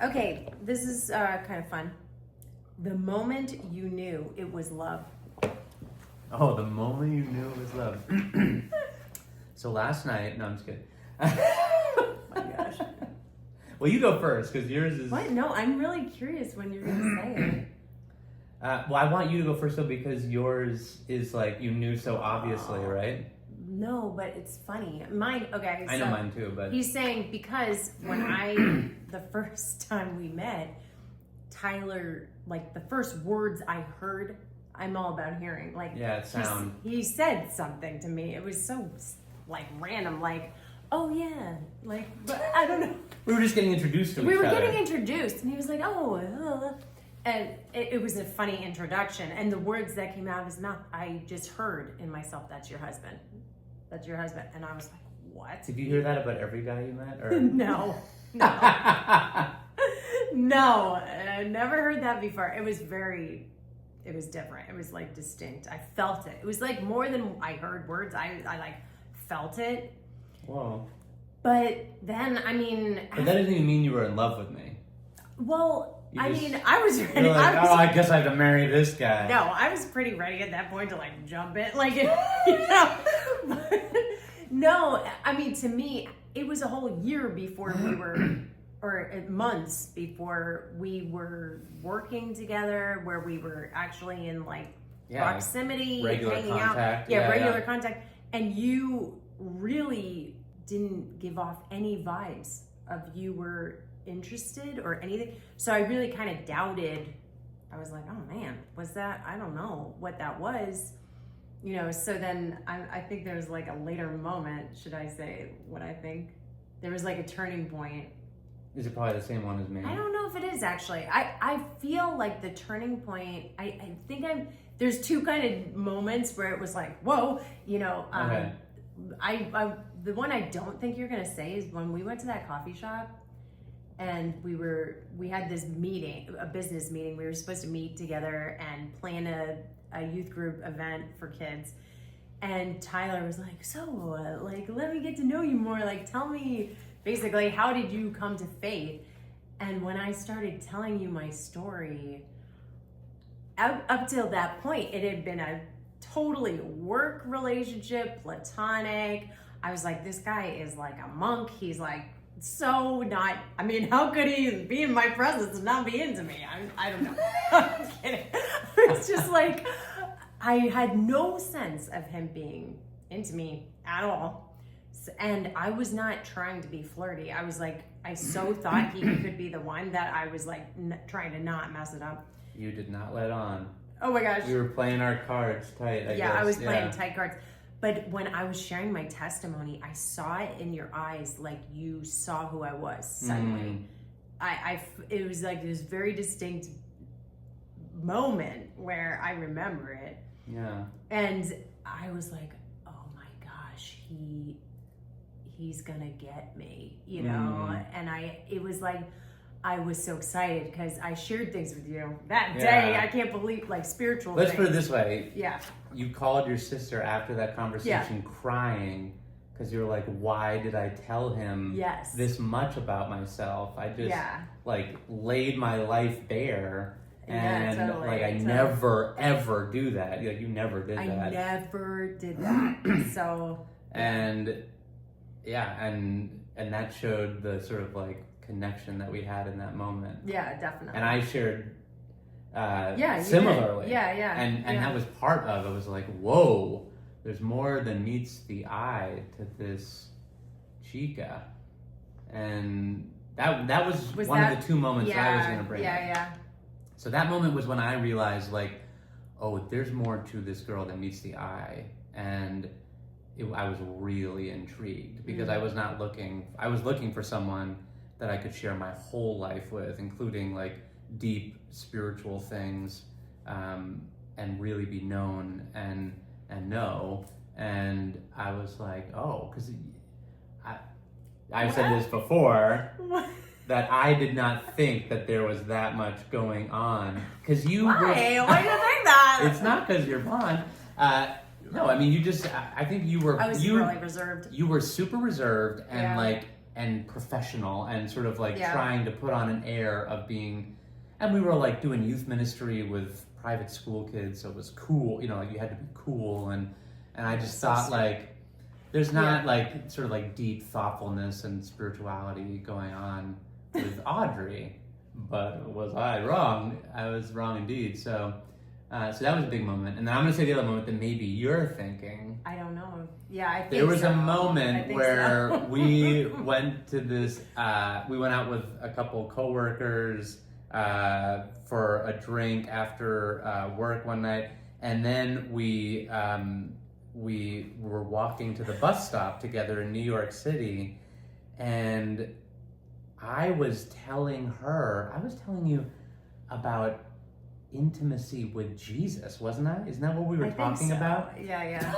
Okay, this is kind of fun. The moment you knew it was love. Oh, the moment you knew it was love. So last night, no, I'm just kidding. My gosh. Well, you go first because yours is. What? No, I'm really curious when you're going to say it. Well, I want you to go first though because yours is like you knew so obviously, right? No, but it's funny. Mine, okay. I know mine too, but he's saying because when the first time we met, Tyler, like the first words I heard, I'm all about hearing. Like, yeah, it sound. He said something to me. It was so like random, like, oh yeah, like, but I don't know. We were just getting introduced to each other. We were getting introduced, and he was like, oh, and it was a funny introduction. And the words that came out of his mouth, I just heard in myself, that's your husband. That's your husband. And I was like, what? Did you hear that about every guy you met? Or? No. No, I never heard that before. It was different. It was like distinct. I felt it. It was like more than I heard words. I like felt it. Whoa. But then, I mean. But that doesn't even mean you were in love with me. Well, I was ready. You're like, I guess I have to marry this guy. No, I was pretty ready at that point to like jump in. Like, you know. No, I mean, to me, it was a whole year before we were, or months before we were working together, where we were actually in like proximity, regular hanging contact. out. Regular contact. And you really didn't give off any vibes of you were interested or anything. So I really kind of doubted. I was like, oh man, was that? I don't know what that was. You know, so then I think there was like a later moment, should I say what I think? There was like a turning point. Is it probably the same one as me? I don't know if it is actually. I feel like the turning point, I think there's two kind of moments where it was like, whoa, you know, okay. The one I don't think you're going to say is when we went to that coffee shop and we had this meeting, a business meeting. We were supposed to meet together and plan a youth group event for kids. And Tyler was like, so like, let me get to know you more. Like, tell me basically, how did you come to faith? And when I started telling you my story, up till that point, it had been a totally work relationship, platonic. I was like, this guy is like a monk. He's like, so not, I mean, how could he be in my presence and not be into me? I don't know. I'm kidding. It's just like, I had no sense of him being into me at all. And I was not trying to be flirty. I was like, I so thought he could be the one that I was like trying to not mess it up. You did not let on. Oh my gosh. We were playing our cards tight, I guess. I was playing tight cards. But when I was sharing my testimony, I saw it in your eyes, like you saw who I was suddenly. It was like this very distinct moment where I remember it. Yeah. And I was like, oh my gosh, he's gonna get me, you know? And it was like, I was so excited because I shared things with you that day. I can't believe, like, spiritual Let's things. put it this way. Yeah. You called your sister after that conversation crying because you were like, why did I tell him this much about myself? I just, like, laid my life bare. And, like, I never, ever do that. Like, you never did that. I never did that. So. And, and that showed the sort of, like, connection that we had in that moment. Yeah, definitely. And I shared similarly. And And that was part of it. Was like, whoa, there's more than meets the eye to this chica. And that was one of the two moments I was going to bring up. So that moment was when I realized, like, oh, there's more to this girl than meets the eye. And I was really intrigued because I was looking for someone that I could share my whole life with, including like deep spiritual things, and really be known and know. And I was like, oh, because I've said this before, that I did not think that there was that much going on. Because you Why? Why do you think that? It's not because you're blonde. No, I mean, I think you were. I was really reserved. You were super reserved and and professional and sort of like Yeah. trying to put on an air of being, and we were like doing youth ministry with private school kids, so it was cool, you know, like you had to be cool, and I just thought like there's not like sort of like deep thoughtfulness and spirituality going on with Audrey, but was I wrong? I was wrong indeed. So so that was a big moment, and then I'm gonna say the other moment that maybe you're thinking. I don't know. Yeah, I think there was so. a moment where so. we went to this. We went out with a couple coworkers for a drink after work one night, and then we were walking to the bus stop together in New York City, and I was telling you about intimacy with Jesus, wasn't I? Isn't that what we were talking about? Yeah.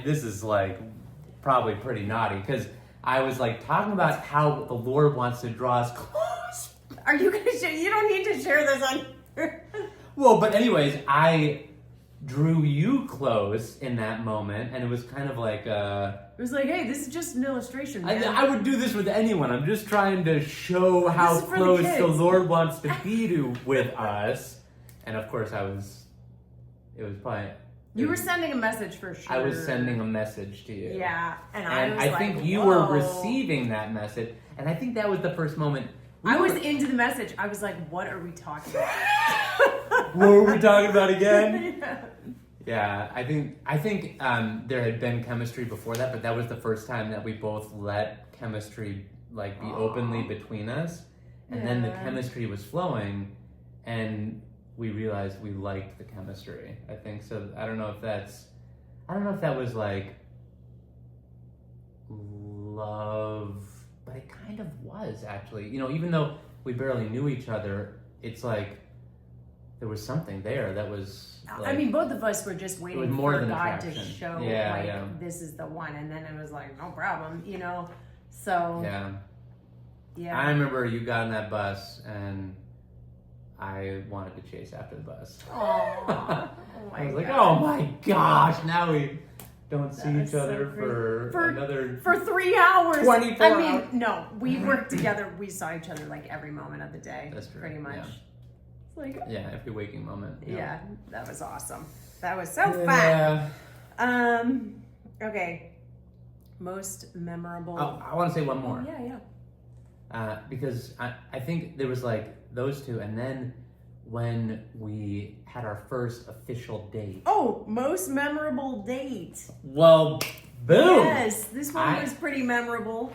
This is like probably pretty naughty because I was like talking about how the Lord wants to draw us close. Are you gonna share? You don't need to share this on. Well, but anyways, I drew you close in that moment, and it was kind of like It was like, hey, this is just an illustration, man. I would do this with anyone. I'm just trying to show how close the Lord wants to be with us. And of course, it was probably... You were sending a message for sure. I was sending a message to you. Yeah, and I think you were receiving that message, and I think that was the first moment. I was into the message. I was like, what are we talking about? What were we talking about again? Yeah. Yeah, I think there had been chemistry before that, but that was the first time that we both let chemistry like be openly between us, and then the chemistry was flowing, and we realized we liked the chemistry. I think so. I don't know if that was like love, but it kind of was actually. You know, even though we barely knew each other, it's like there was something there that was. Like, I mean, both of us were just waiting more for than God attraction. to show, Yeah. this is the one, and then it was like, no problem, you know. So yeah. I remember you got on that bus, and I wanted to chase after the bus. Aww. Oh my I was like, God. oh my gosh, now we don't see each other so for another for 3 hours. 24 I mean, hours. no, we worked together. We saw each other like every moment of the day. That's true. Pretty much. Yeah. It's like every waking moment. yeah, that was awesome. That was so fun. Okay. Most memorable. Oh, I want to say one more. Yeah. Because I think there was like those two, and then when we had our first official date. Oh, most memorable date. Well, boom. Yes, this one was pretty memorable.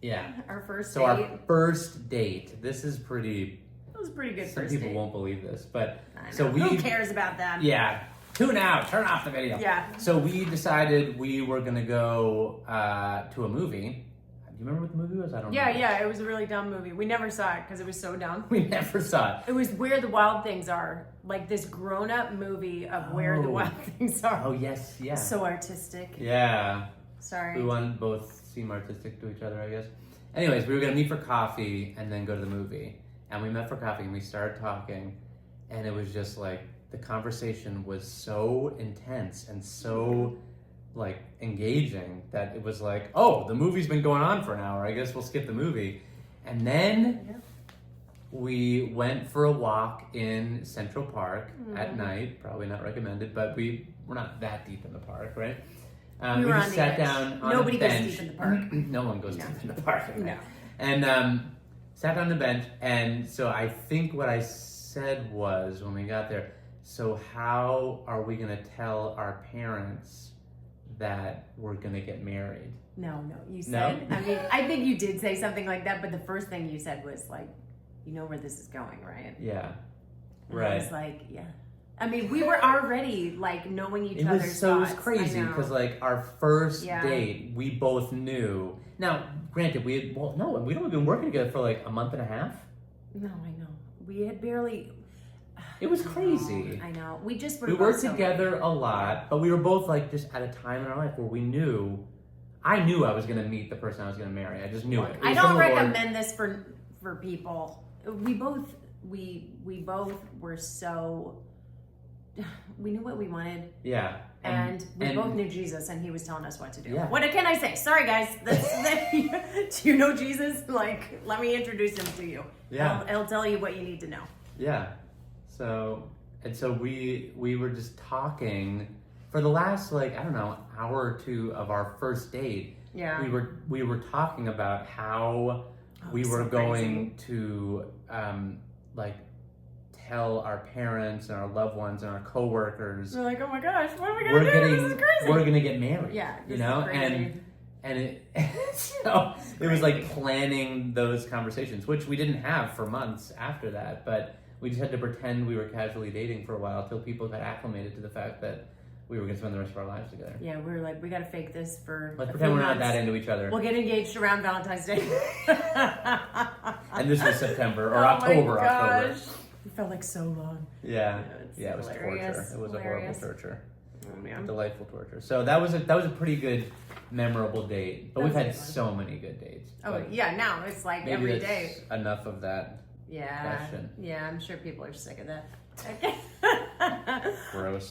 Yeah. Our first so date. Our first date. This is pretty. It was a pretty good Some first people date. won't believe this, but I know. so Who cares about them? Yeah. Tune out. Turn off the video. Yeah. So we decided we were gonna go to a movie. Do you remember what the movie was? I don't know. Yeah, it was a really dumb movie. We never saw it because it was so dumb. We never saw it. It was Where the Wild Things Are, like this grown-up movie of Where the Wild Things Are. Oh, yes, yeah. So artistic. Yeah. Sorry. We wanted both seem artistic to each other, I guess. Anyways, we were gonna meet for coffee and then go to the movie. And we met for coffee and we started talking, and it was just like, the conversation was so intense and so like engaging that it was like, oh, the movie's been going on for an hour. I guess we'll skip the movie. And then we went for a walk in Central Park at night. Probably not recommended, but we're not that deep in the park, right? We just sat down on Nobody a bench. goes deep in the park. No one goes deep in the park. No. And sat on the bench, and so I think what I said was when we got there, so how are we going to tell our parents that we're going to get married? No, you said, No? I mean, I think you did say something like that, but the first thing you said was like, you know where this is going, right? Yeah. And Right. I was like, yeah. I mean, we were already like knowing each other's thoughts. It was crazy because like our first Yeah. date, we both knew. Now, granted, we'd only been working together for like a month and a half. No, I know. We had barely. It was crazy. I know. We just were. We worked together a lot, but we were both like just at a time in our life where I knew I was going to meet the person I was going to marry. I just knew it. I don't recommend this for people. We both were so we knew what we wanted. Yeah. And we both knew Jesus, and he was telling us what to do. Yeah. What can I say? Sorry, guys. Do you know Jesus? Like, let me introduce him to you. Yeah. He'll tell you what you need to know. Yeah. So we were just talking for the last, like, I don't know, hour or two of our first date. Yeah. We were talking about how we were so going to like tell our parents and our loved ones and our coworkers. We're like, oh my gosh, what are we gonna do? This is crazy. We're gonna get married. Yeah, you know, and it was like planning those conversations, which we didn't have for months after that, but we just had to pretend we were casually dating for a while till people got acclimated to the fact that we were going to spend the rest of our lives together. Yeah, we were like, we got to fake this for. Let's pretend we're not that into each other. We'll get engaged around Valentine's Day. And this was September or Oh October. my gosh. October. It felt like so long. Yeah, It's it was hilarious. torture. It was a horrible torture. Oh man. Delightful torture. So that was a pretty good, memorable date. But we've had so many good dates. Oh yeah, now it's like every day. Enough of that. Yeah. Question. Yeah, I'm sure people are sick of that. Okay. Gross.